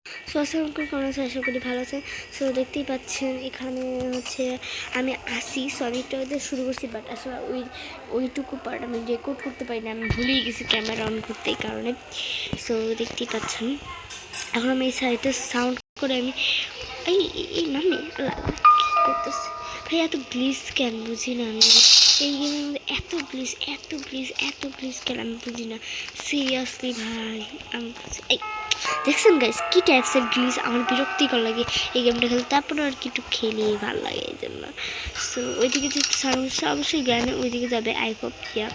আসসালামু আলাইকুম, কেমন আছেন? আশা করি ভালো আছেন। সো দেখতেই পাচ্ছেন এখানে হচ্ছে আমি আসি, সরি একটু শুরু করছি, বাট আসলে ওইটুকু পার্ট আমি রেকর্ড করতে পারি না, আমি ভুলেই গেছি ক্যামেরা অন করতে, এই কারণে। সো দেখতেই পাচ্ছেন এখন আমি এই সাইডে সাউন্ড করে আমি এই এই নামে কী করতেছি ভাই, এত গ্লিজ কেন বুঝি না আমি এই গেমের মধ্যে, এত গ্লিজ কেন আমি বুঝি না সিরিয়াসলি ভাই। আমি এই দেখছেন গাইস কি টাইপসের গ্লিজ, আমার বিরক্তিকর লাগে এই গেমটা খেলতে, তারপরে আর কি একটু খেলে ভালো লাগে এই জন্য। সো ওইদিকে যে সমস্যা অবশ্যই জ্ঞানে ওইদিকে যাবে, I hope yeah.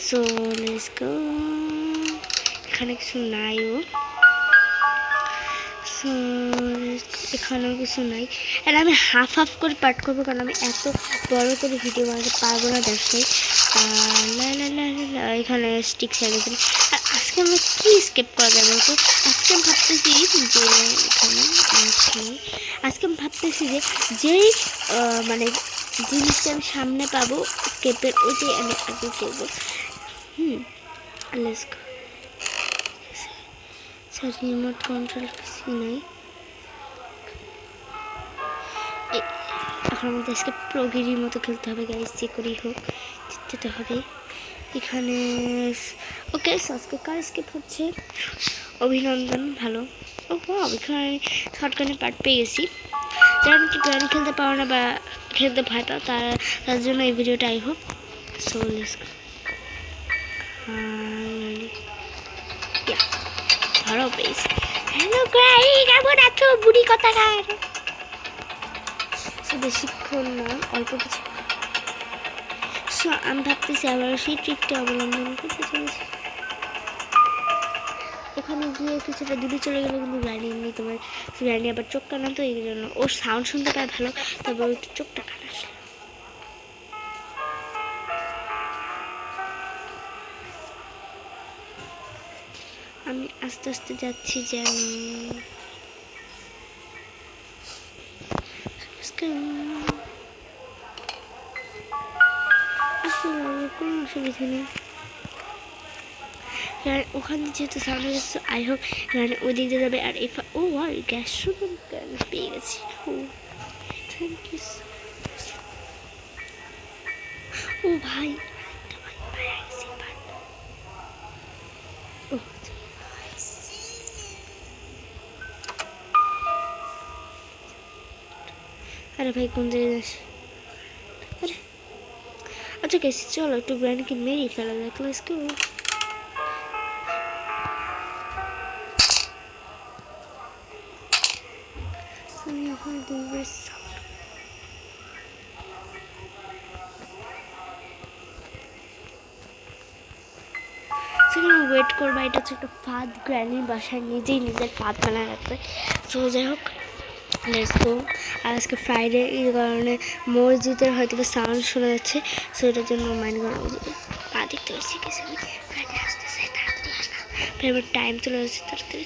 So let's go, এখানে কিছু নাইও, সো এখানেও কিছু নাই। আর আমি হাফ হাফ করে পাঠ করবো, কারণ আমি এত বড় করে ভিডিও বানাতে পারবো না, দেখছি এখানে স্টিক হয়ে গেছে। আর আজকে আমরা কী স্কেপ করা যাবে তো, আজকে আমি ভাবতেছি যে এখানে আজকে আমি ভাবতেছি যে যেই মানে জিনিসটা আমি সামনে পাবো স্কেপের, ওইটাই আমি আগে করবো। Let's go. রিমোট কন্ট্রোল কিছু নাই, এখন আমাদের আজকে প্রগিরির মতো খেলতে হবে গাইস, যে করেই হোক জিততে হবে এখানে। ওকে, আজকে কার স্কিপ হচ্ছে, অভিনন্দন, ভালো। ও এখানে আমি শর্টকানে পার্ট পেয়ে গেছি। যারা নাকি গ্রানি খেলতে পারো না বা খেলতে ভয় পাও, তার জন্য এই ভিডিওটা I hope. So let's go, ধরো পেয়েছি। হ্যালো গ্রানি, কেমন আছো বুড়ি কথাকার? বেশিক্ষণ না, অল্প কিছু। সো আমি ভাবতেছি আবার সেই ট্রিকটা অবলম্বন করতে চলেছি। ওখানে গিয়ে কিছুটা দূরে চলে গেলে কিন্তু গ্রানি এমনি তোমার গ্রানি আবার চোখ কানা, তো এই জন্য ওর সাউন্ড শুনতে পায় ভালো, তবে ওই চোখটা কানা আসলে। আমি আস্তে আস্তে যাচ্ছি যেন কোনো অসুবিধা নেই। ওখানে যেহেতু সাউন্ড হয়ে গেছে, আই হোপ মানে ওই দিক দিয়ে যাবে। আর ও আর গ্যাস শুধু পেয়ে গেছি, ও থ্যাংক ইউ। ও ভাই, আরে ভাই কোন জায়গায় যাস? আরে আচ্ছা গেছি, চলো একটু গ্র্যান্ডকে মেরেই ফেলা যাক, লেটস গো। সেখানে ওয়েট করবা, এটা হচ্ছে একটা ফাঁদ, গ্র্যানির বাসায় নিজেই নিজের ফাঁদ বানায় রাখবে। সো যাই হোক, লেটস গো। আর আজকে ফ্রাইডে, এই কারণে মসজিদের হয়তো সাউন্ড শোনা যাচ্ছে, সো এটার জন্য মাইন্ড করা পা দেখতে পাচ্ছি কিছু আমি ফ্রাইডে আসতেছে, তাড়াতাড়ি আসবা, এবার টাইম চলে যাচ্ছে, তাড়াতাড়ি।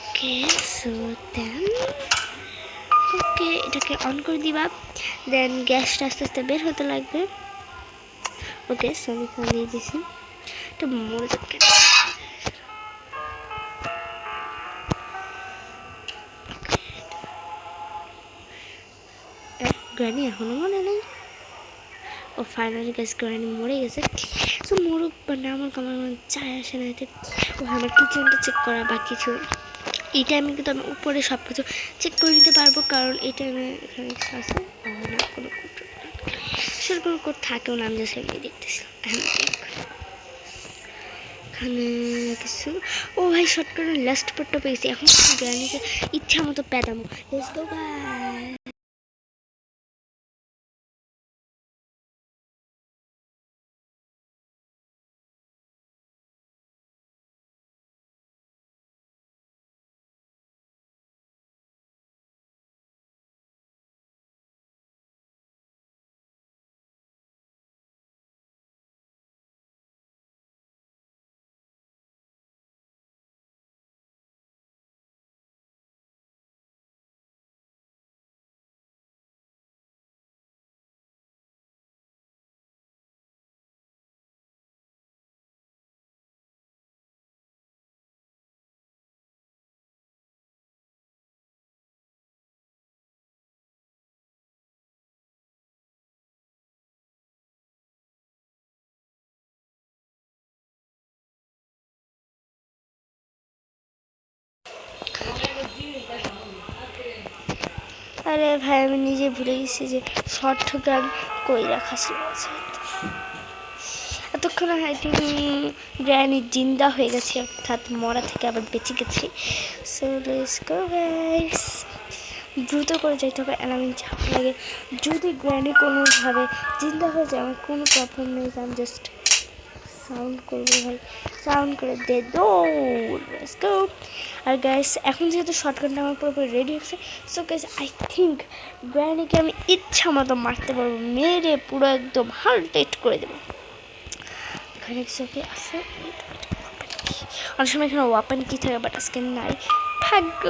ওকে, সো দেন ওকে এটাকে অন করে দিবা, দেন গ্যাসটা আস্তে আস্তে বের হতে লাগবে। ওকে, সো আমি এখানে দিয়ে দিয়েছি, এটা মরে যাবে। গ্র্যানি এখনো মনে নেই। ও ফাইনালি গ্যাস গ্র্যানি মরে গেছে। তো মরুক বা না মরুক আমার চায় আসে না এতে। ও আমার কিচেনটা চেক করা বা কিছু, এই টাইমে কিন্তু আমি উপরে সব কিছু চেক করে নিতে পারবো, কারণ এই টাইমে এখানে কিছু আছে না, কোনো সেরকম কোনো কোড থাকেও না, আমি জাস্ট এমনি দেখতেছিলাম। এখানে কিছু, ও ভাই শর্টকাটে লাস্ট পার্টটা পেয়েছি, এখন গ্র্যানিকে ইচ্ছা মতো প্যাদামো। Let's go guys. আরে ভাই আমি নিজে ভুলে গেছি যে শর্ট গান কই রাখা ছিল। এতক্ষণ আই থিঙ্ক গ্র্যানি জিন্দা হয়ে গেছে, অর্থাৎ মরা থেকে আবার বেঁচে গেছে। সো লেটস গো গাইস, দ্রুত করে যাইতে হবে। আর আমি ঝাপ লাগে যদি গ্র্যানি কোনোভাবে জিন্দা হয়ে যায় আমার কোনো প্রবলেম নেই, আমি জাস্ট সাউন্ড করবো ভাই, সাউন্ড করে দে দৌড়। Let's go. আর গাইস এখন যেহেতু শর্টকাটটা আমার পুরোপুরি রেডি হচ্ছে, সো গাইস আই থিঙ্ক গ্র্যানিকে আমি ইচ্ছা মতো মারতে পারবো, মেরে পুরো একদম হার্ট করে দেবো। এখানে কিছু আছে, অনেক সময় এখানে ওয়াপেন কি থাকে, বাট আজকে নাই। ভাগ্য,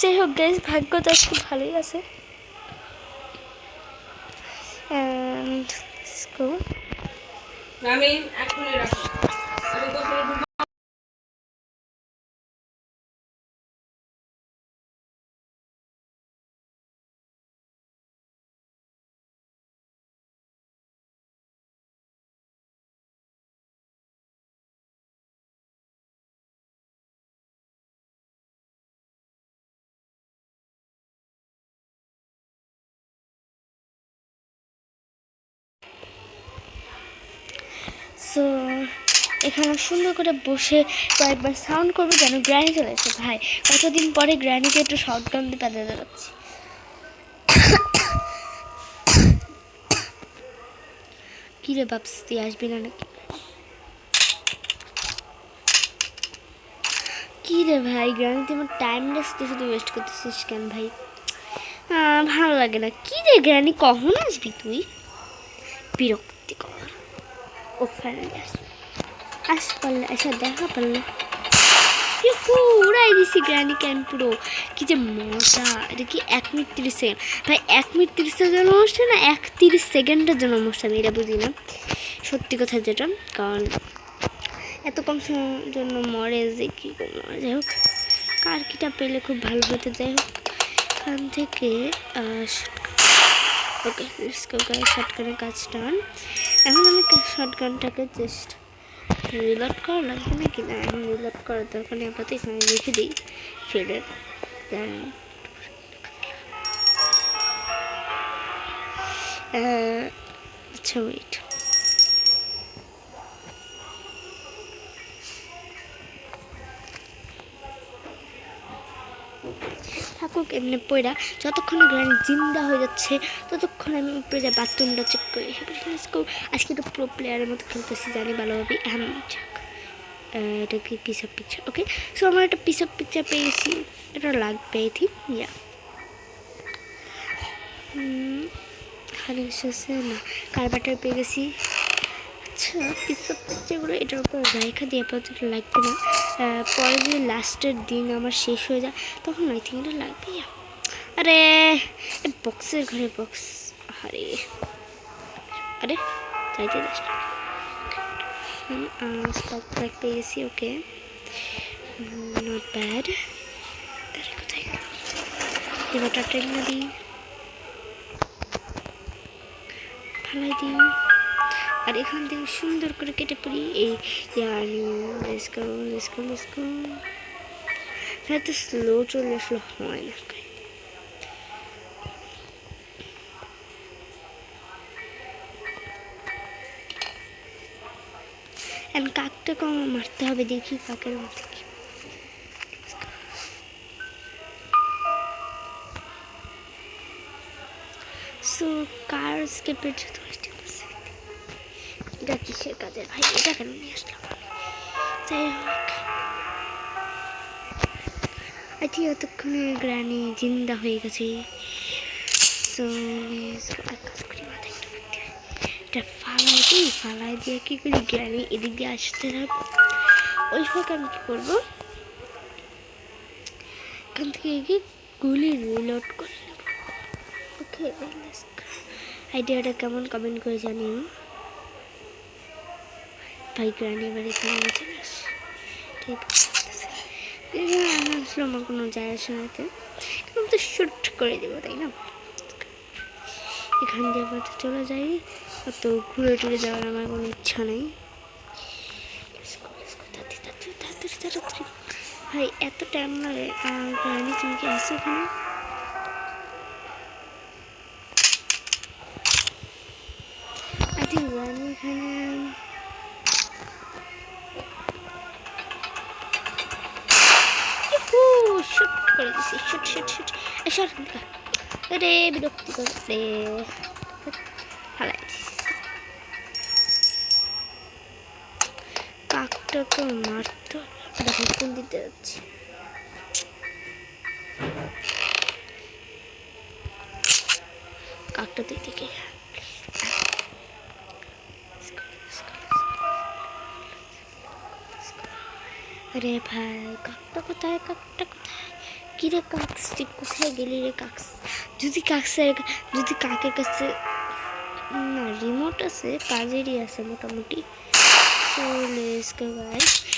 যাই হোক গাইস, ভাগ্য তো আজকে ভালোই আছে। And let's go. আমি এখনই রাখি, আমি তো সো এখানে সুন্দর করে বসে কয়েকবার সাউন্ড করবো যেন গ্র্যানি চলে আসে। ভাই কতদিন পরে গ্র্যানিকে একটু শর্ট গান দিয়ে পেতে যাচ্ছি। কি রে বাপস, তুই আসবি না নাকি? কি রে ভাই, গ্র্যানি তুই আমার টাইম তুই শুধু ওয়েস্ট করতেছিস কেন ভাই? ভালো লাগে না। কি রে গ্র্যানি, কখন আসবি তুই? বিরক্তিকর। ও ফ্যামিলি আস পারলে, এসে দেখা পারলে উড়াই দিছি গ্র্যানি ক্যান পুরো। কি যে মজা! এটা কি 1 মিনিট 30 সেকেন্ড? ভাই 1 মিনিট 30 সেকেন্ড অনুষ্ঠান না 30 সেকেন্ডের জন্য অনুষ্ঠান, আমি এটা বুঝি না সত্যি কথা যেটা। কারণ এত কম সময়ের জন্য মরে যে কী করবো। যাই হোক, কার কিটা পেলে খুব ভালো হতো। যাই হোক, এখান থেকে ওকে শর্টগানের কাজ টান। এখন আমি শর্টগানটাকে জাস্ট রিলোড করা লাগবে নাকি না, এখন রিলোড করার দরকার নেই, আপাতত এখানে রেখে দিই ফেডের। আচ্ছা ওয়েট, থাকুক এমনি পয়রা। যতক্ষণ গ্র্যানি জিন্দা হয়ে যাচ্ছে ততক্ষণ আমি উপরে যা বাথরুমটা চেক করি। আজকে তো প্রো প্লেয়ারের মতো খেলতেছি, জানি ভালোভাবে। এটা কি piece of picture? Okay, so আমার একটা পিস অফ পিকচার পেয়েছি, এটা লাগবে আই থিঙ্ক। ইয়া হারে এসেছে না, কারবারটার পেয়ে গেছি। আচ্ছা পিস অফ পিকচারগুলো এটার উপর রেখা দিয়ে আপাতত লাগবে না। পরে যদি লাস্টের দিন আমার শেষ হয়ে যায় তখন আই থিঙ্ক এটা লাগবে। আরে বক্সের ঘরে বক্স, আরে আরে চাইতে দশটা স্টক ব্যাগ পেয়ে গেছি। ওকে, নট ব্যাড। আরে কোথায় এবারটা ট্রেন না দিই, ফালাই দিই, আর এখান থেকে সুন্দর করে কেটে পড়ি। এই হ্যাঁ, তো স্লো চলে আসলে হয় না। কাকটাকে আমার মারতে হবে, দেখি কাকের মধ্যে কি। সো কার স্কেপের যত এটা কিসের কাজের ভাই, এটা কেন নিয়ে আসলাম? যাই হোক, আই থিঙ্ক এতক্ষণে গ্র্যানি জিন্দা হয়ে গেছে। সো এটা ফালাই দিয়ে কি করি, গ্র্যানি এদিক দিয়ে আসতে থাকবো। ওই ফাঁকে আমি কী করবো, এখান থেকে গিয়ে গুলি রিলোড করে নেব। ওকে, আইডিয়াটা কেমন কমেন্ট করে জানিও ভাই। গ্র্যানি এবার এখানে চলে আসে, ঠিক আছে। আসলে আমার কোনো যায় আসে না, কিন্তু তো শুট করে দেবো, তাই না? এখান দিয়ে আবার চলে যাই, অত ঘুরে টুরে যাওয়ার আমার কোনো ইচ্ছা নেই। ভাই এত টাইম লাগে। গ্র্যানি তুমি কি আসো এখানে? এখানে শুট করে দিছি, শুট শুট শুট। এসব আরে বিরক্তি করতে ফালাই দিছি। কাকটাকে মারতে দেখো কোন দিতে যাচ্ছি। কাকটা দিক থেকে আরে ভাই কাকটা কোথায়, কাকটা কোথায়, কিরে কাকস তুই কোথায় গেলি রে কাকস? যদি যদি কাকের কাছে না রিমোট আছে, কাজেরই আছে মোটামুটি।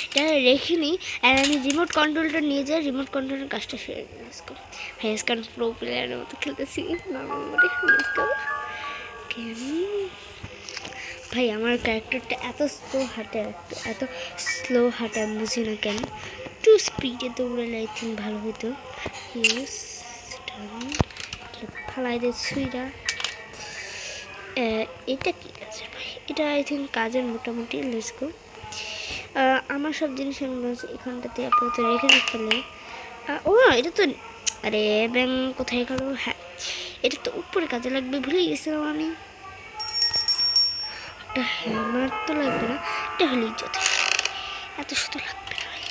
এটা রেখে নিই আর আমি রিমোট কন্ট্রোলটা নিয়ে যাই, রিমোট কন্ট্রোলের কাজটা সেরে নিই। ভাই আজকাল প্রো প্লেয়ারের মতো খেলতেছি নর্মাল মোডে। ভাই আমার ক্যারেক্টারটা এত স্লো হাঁটে আমি বুঝি না কেন। একটু স্পিডে দৌড়ালে আই থিঙ্ক ভালো হতো। ইয়েস ফালাই দিচ্ছিরা। এটা কি কাজের ভাই? এটা আই থিঙ্ক কাজের মোটামুটি। Let's go. আমার সব জিনিস আমি বলছি এখানটাতে আপাতত রেখে দিতে পারলে। ও এটা তো আরে ব্যাং কোথায় গেল? হ্যাঁ এটা তো উপরে কাজে লাগবে, ভুলে গেছিলাম আমি। একটা হ্যামার তো লাগবে না, এটা হলেই যথেষ্ট, এত শুধু লাগবে না ভাই।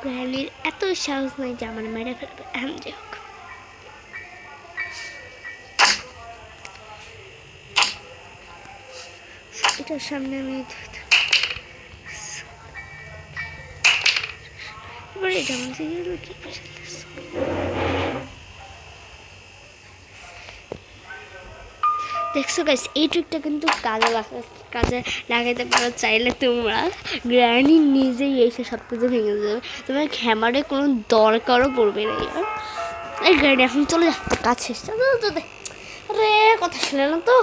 প্রাণীর এত সাহস নাই যে আমার মেরে ফেলবে। যাই হোক এটার সামনে আমি এটা আমাদের কি দেখছো গাইস, এই ট্রিকটা কিন্তু কাজে লাগাইতে পারো চাইলে তোমরা। গ্র্যানি নিজেই এসে সব কিছু ভেঙে যাবে, তোমার হ্যামারে কোনো দরকারও পড়বে না। এই গ্র্যানি এখন চলে যা, কাজ শেষ। আরে কথা শুনে না তো।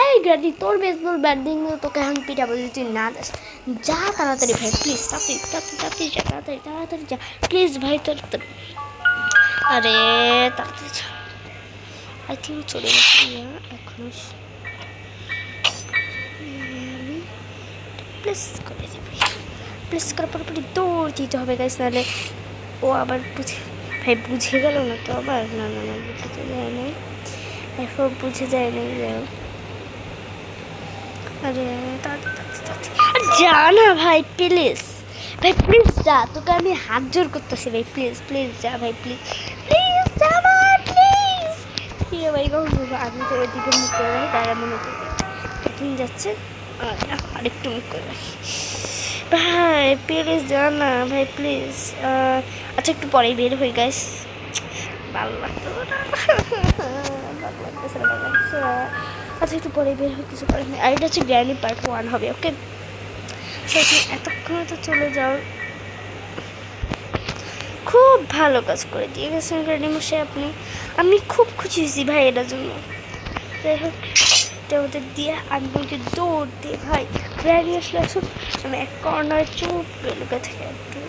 এই গ্র্যানি তোর বেসবল ব্যাট দিয়ে তোকে এখন পিঠা বলি, তুই না যাস, যা তাড়াতাড়ি ভাই প্লিজ, তাড়াতাড়ি যা, তাড়াতাড়ি যা প্লিজ ভাই, তাড়াতাড়ি। আরে তাড়াতাড়ি যা। আই থিঙ্ক চলে গেছে এখনো। প্লেস করে দেবে, প্লেস করার পরে দৌড় দিতে হবে গাইস, নাহলে ও আবার বুঝে গেল না তো আবার। না বুঝে তো যায় না, এখন বুঝে যায় না। আরে যা না ভাই প্লিজ, যা, তোকে আমি হাত জোর করতেছি ভাই, প্লিজ যা ভাই, প্লিজ যা ভাই প্লিজ। ঠিক আছে ভাই, আমি তো ওইদিকে মুখ করে রাখি, তারা মনে করি এখন যাচ্ছে, আরেকটু মুখ করে রাখি। ভাই প্লিজ যা না ভাই প্লিজ। আচ্ছা একটু পরেই বের হই গাইস, ভালো লাগতো না, ভালো লাগতেছে না। আচ্ছা একটু পরে বের হই, কিছু করার নেই। আর এটা হচ্ছে গ্র্যানি পার্ট 1 হবে, ওকে? এতক্ষণে তো চলে যাও, খুব ভালো কাজ করে দিয়ে গেছেন গ্র্যানি মশাই আপনি, আমি খুব খুশি হয়েছি ভাই এটার জন্য। যাই হোক এটা ওদের দিয়ে আমি বলছি দৌড় দিয়ে ভাই, গ্র্যানি আসলে আসুন, আমি এক কর্নার চুপ লুকা থেকে একটু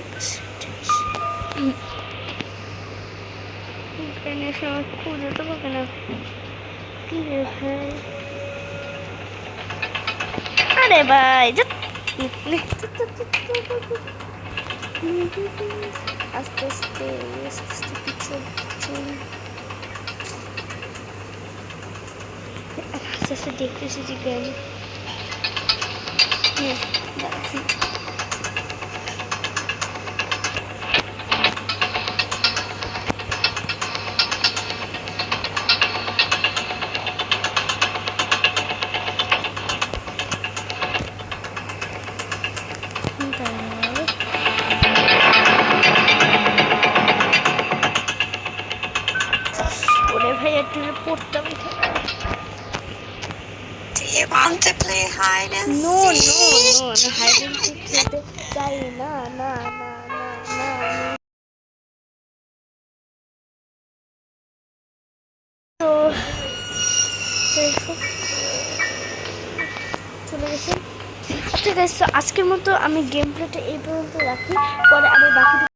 গ্র্যানি আসলে আমার খুঁজে তো পাবে না। কি রে ভাই, আরে ভাই আস্তে আস্তে পিছন আস্তে আস্তে দেখতেছি যে গ্র্যানি পড়তে হবে। Do you want to play hide and No, seek? hide and seek খেলতে চাই না, তো চলে গেছে। ওকে গাইস, তো আজকের মতো আমি গেম প্লেটা এই পর্যন্ত রাখি, পরে আমি বাকি